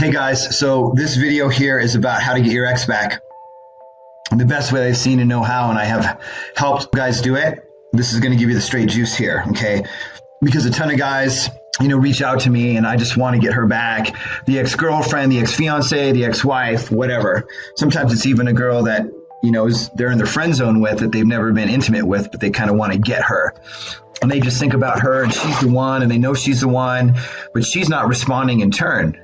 Hey guys, so this video here is about how to get your ex back. And the best way I've seen and know how, and I have helped guys do it, this is going to give you the straight juice here, okay? Because a ton of guys, reach out to me and I just want to get her back. The ex-girlfriend, the ex-fiance, the ex-wife, whatever. Sometimes it's even a girl that, they're in their friend zone with that they've never been intimate with, but they kind of want to get her. And they just think about her and she's the one and they know she's the one, but she's not responding in turn.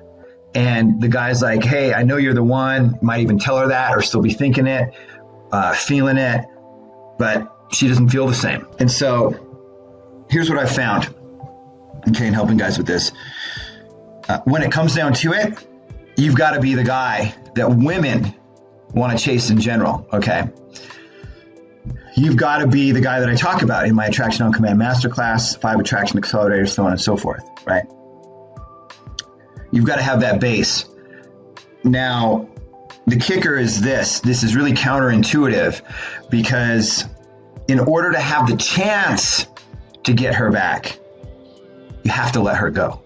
And the guy's like, hey, I know you're the one, might even tell her that or still be thinking it, feeling it, but she doesn't feel the same. And so here's what I found, okay, in helping guys with this. When it comes down to it, you've got to be the guy that women want to chase in general, okay? You've got to be the guy that I talk about in my Attraction on Command Masterclass, 5 attraction accelerators, so on and so forth, right? You've got to have that base. Now, the kicker is this is really counterintuitive because in order to have the chance to get her back, you have to let her go.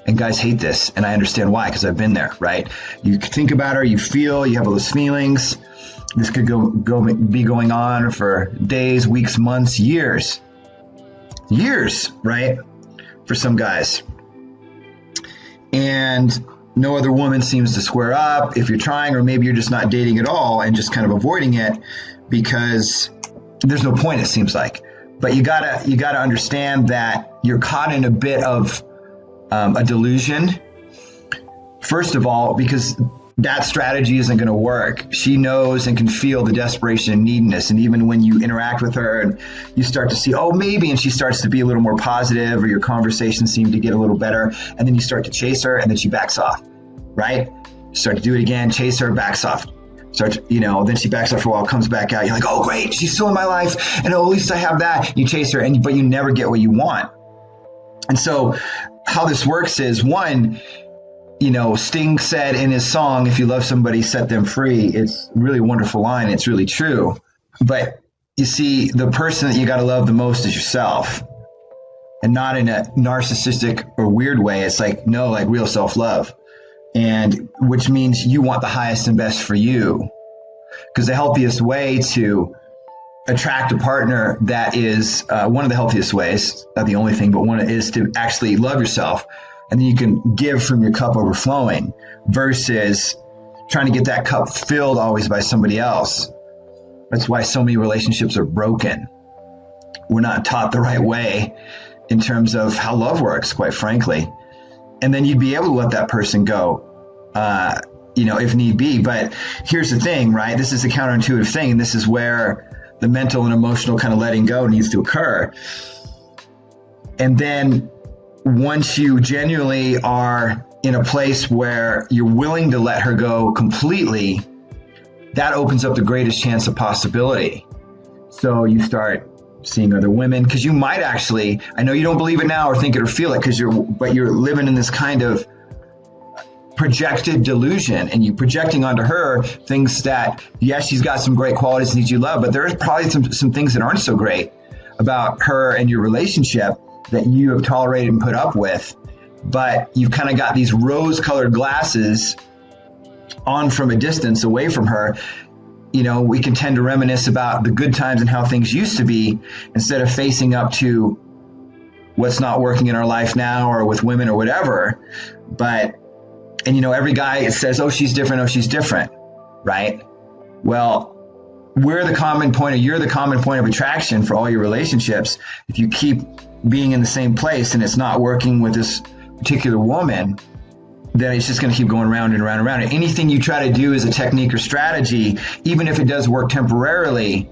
And guys hate this, and I understand why, because I've been there, right? You think about her, you feel, you have all those feelings. This could be going on for days, weeks, months, years, right? For some guys. And no other woman seems to square up if you're trying, or maybe you're just not dating at all and just kind of avoiding it because there's no point, it seems like. But you gotta understand that you're caught in a bit of a delusion. First of all, because that strategy isn't going to work. She knows and can feel the desperation and neediness. And even when you interact with her and you start to see, oh, maybe, and she starts to be a little more positive or your conversations seem to get a little better. And then you start to chase her and then she backs off, right? You start to do it again, chase her, backs off. Then she backs off for a while, comes back out. You're like, oh, great, she's still in my life. And at least I have that. You chase her, but you never get what you want. And so how this works is, one, Sting said in his song, if you love somebody, set them free. It's a really wonderful line. It's really true. But you see, the person that you got to love the most is yourself, and not in a narcissistic or weird way. It's like real self-love, and which means you want the highest and best for you, because the healthiest way to attract a partner that is one of the healthiest ways, not the only thing, but one is to actually love yourself. And then you can give from your cup overflowing versus trying to get that cup filled always by somebody else. That's why so many relationships are broken. We're not taught the right way in terms of how love works, quite frankly. And then you'd be able to let that person go, if need be. But here's the thing, right? This is a counterintuitive thing. And this is where the mental and emotional kind of letting go needs to occur. And then once you genuinely are in a place where you're willing to let her go completely, that opens up the greatest chance of possibility. So you start seeing other women, because you might actually, I know you don't believe it now or think it or feel it, but you're living in this kind of projected delusion, and you're projecting onto her things that, yes, she's got some great qualities that you love, but there's probably some things that aren't so great about her and your relationship that you have tolerated and put up with, but you've kind of got these rose-colored glasses on from a distance away from her. We can tend to reminisce about the good times and how things used to be instead of facing up to what's not working in our life now or with women or whatever. Every guy says, oh, she's different, right? Well, you're the common point of attraction for all your relationships. If you keep being in the same place and it's not working with this particular woman, then it's just going to keep going round and round and round. And anything you try to do as a technique or strategy, even if it does work temporarily,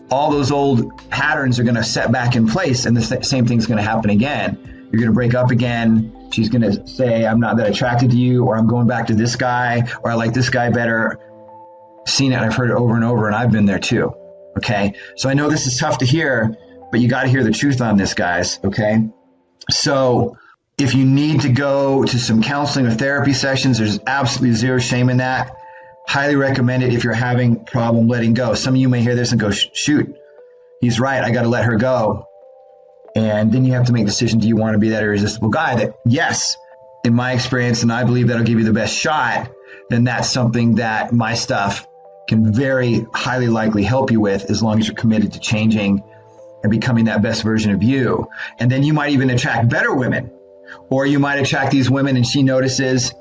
all those old patterns are going to set back in place, and the same thing's going to happen again. You're going to break up again. She's going to say, I'm not that attracted to you, or I'm going back to this guy, or I like this guy better. I've seen it, I've heard it over and over, and I've been there too. Okay. So I know this is tough to hear, but you got to hear the truth on this, guys. Okay. So if you need to go to some counseling or therapy sessions, there's absolutely zero shame in that. Highly recommend it if you're having problem letting go. Some of you may hear this and go, shoot, he's right. I got to let her go. And then you have to make a decision. Do you want to be that irresistible guy that, yes, in my experience, and I believe that'll give you the best shot, then that's something that my stuff can very highly likely help you with, as long as you're committed to changing and becoming that best version of you. And then you might even attract better women, or you might attract these women and she notices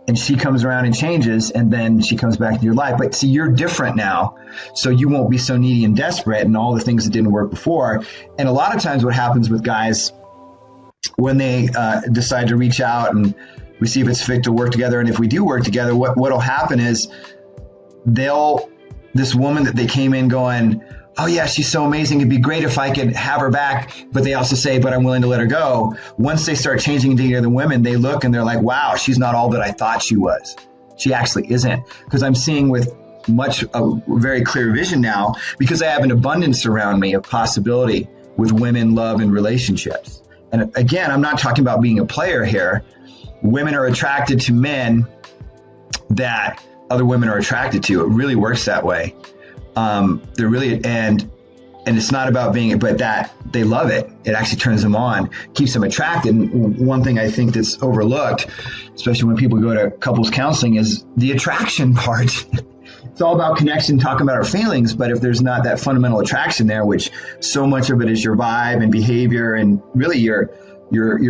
and she comes around and changes, and then she comes back into your life. But see, you're different now, so you won't be so needy and desperate and all the things that didn't work before. And a lot of times what happens with guys when they decide to reach out and we see if it's fit to work together, and if we do work together, what'll happen is this woman that they came in going, oh yeah, she's so amazing, it'd be great if I could have her back, but they also say, but I'm willing to let her go. Once they start changing into the other women, they look and they're like, wow, she's not all that I thought she was. She actually isn't. Because I'm seeing with very clear vision now, because I have an abundance around me of possibility with women, love, and relationships. And again, I'm not talking about being a player here. Women are attracted to men that other women are attracted to. It really works that way. They're really, and it's not about being, but that they love it. It actually turns them on, keeps them attracted. And one thing I think that's overlooked, especially when people go to couples counseling, is the attraction part. It's all about connection, talking about our feelings. But if there's not that fundamental attraction there, which so much of it is your vibe and behavior and really your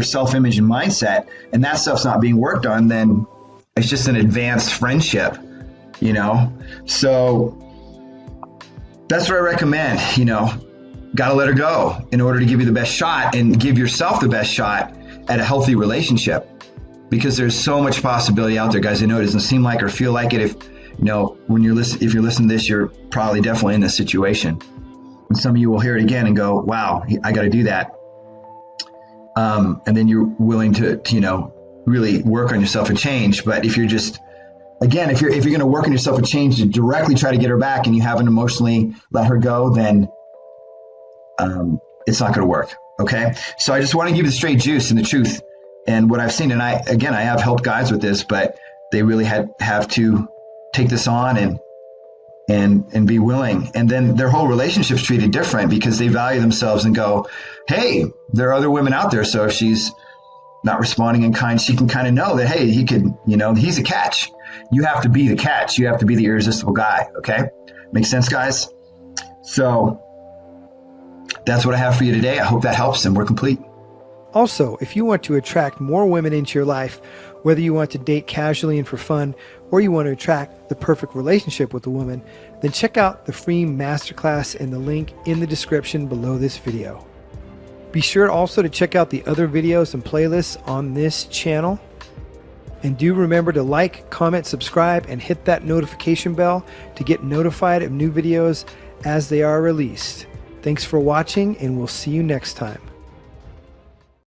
self-image and mindset, and that stuff's not being worked on, then it's just an advanced friendship, So that's what I recommend, got to let her go in order to give you the best shot and give yourself the best shot at a healthy relationship, because there's so much possibility out there, guys. I know it doesn't seem like or feel like it. If you're listening to this, you're probably definitely in this situation. And some of you will hear it again and go, wow, I got to do that. And then you're willing to really work on yourself and change. But if you're just, again, if you're going to work on yourself and change to directly try to get her back and you haven't emotionally let her go, then it's not going to work. Okay. So I just want to give you the straight juice and the truth and what I've seen. And I have helped guys with this, but they really have to take this on and be willing. And then their whole relationship's treated different because they value themselves and go, hey, there are other women out there. So if she's not responding in kind, she can kind of know that, hey, he could, he's a catch. You have to be the catch. You have to be the irresistible guy. Okay. Makes sense, guys? So that's what I have for you today. I hope that helps, and we're complete. Also, if you want to attract more women into your life, whether you want to date casually and for fun, or you want to attract the perfect relationship with a woman, then check out the free masterclass in the link in the description below this video. Be sure also to check out the other videos and playlists on this channel. And do remember to like, comment, subscribe, and hit that notification bell to get notified of new videos as they are released. Thanks for watching, and we'll see you next time.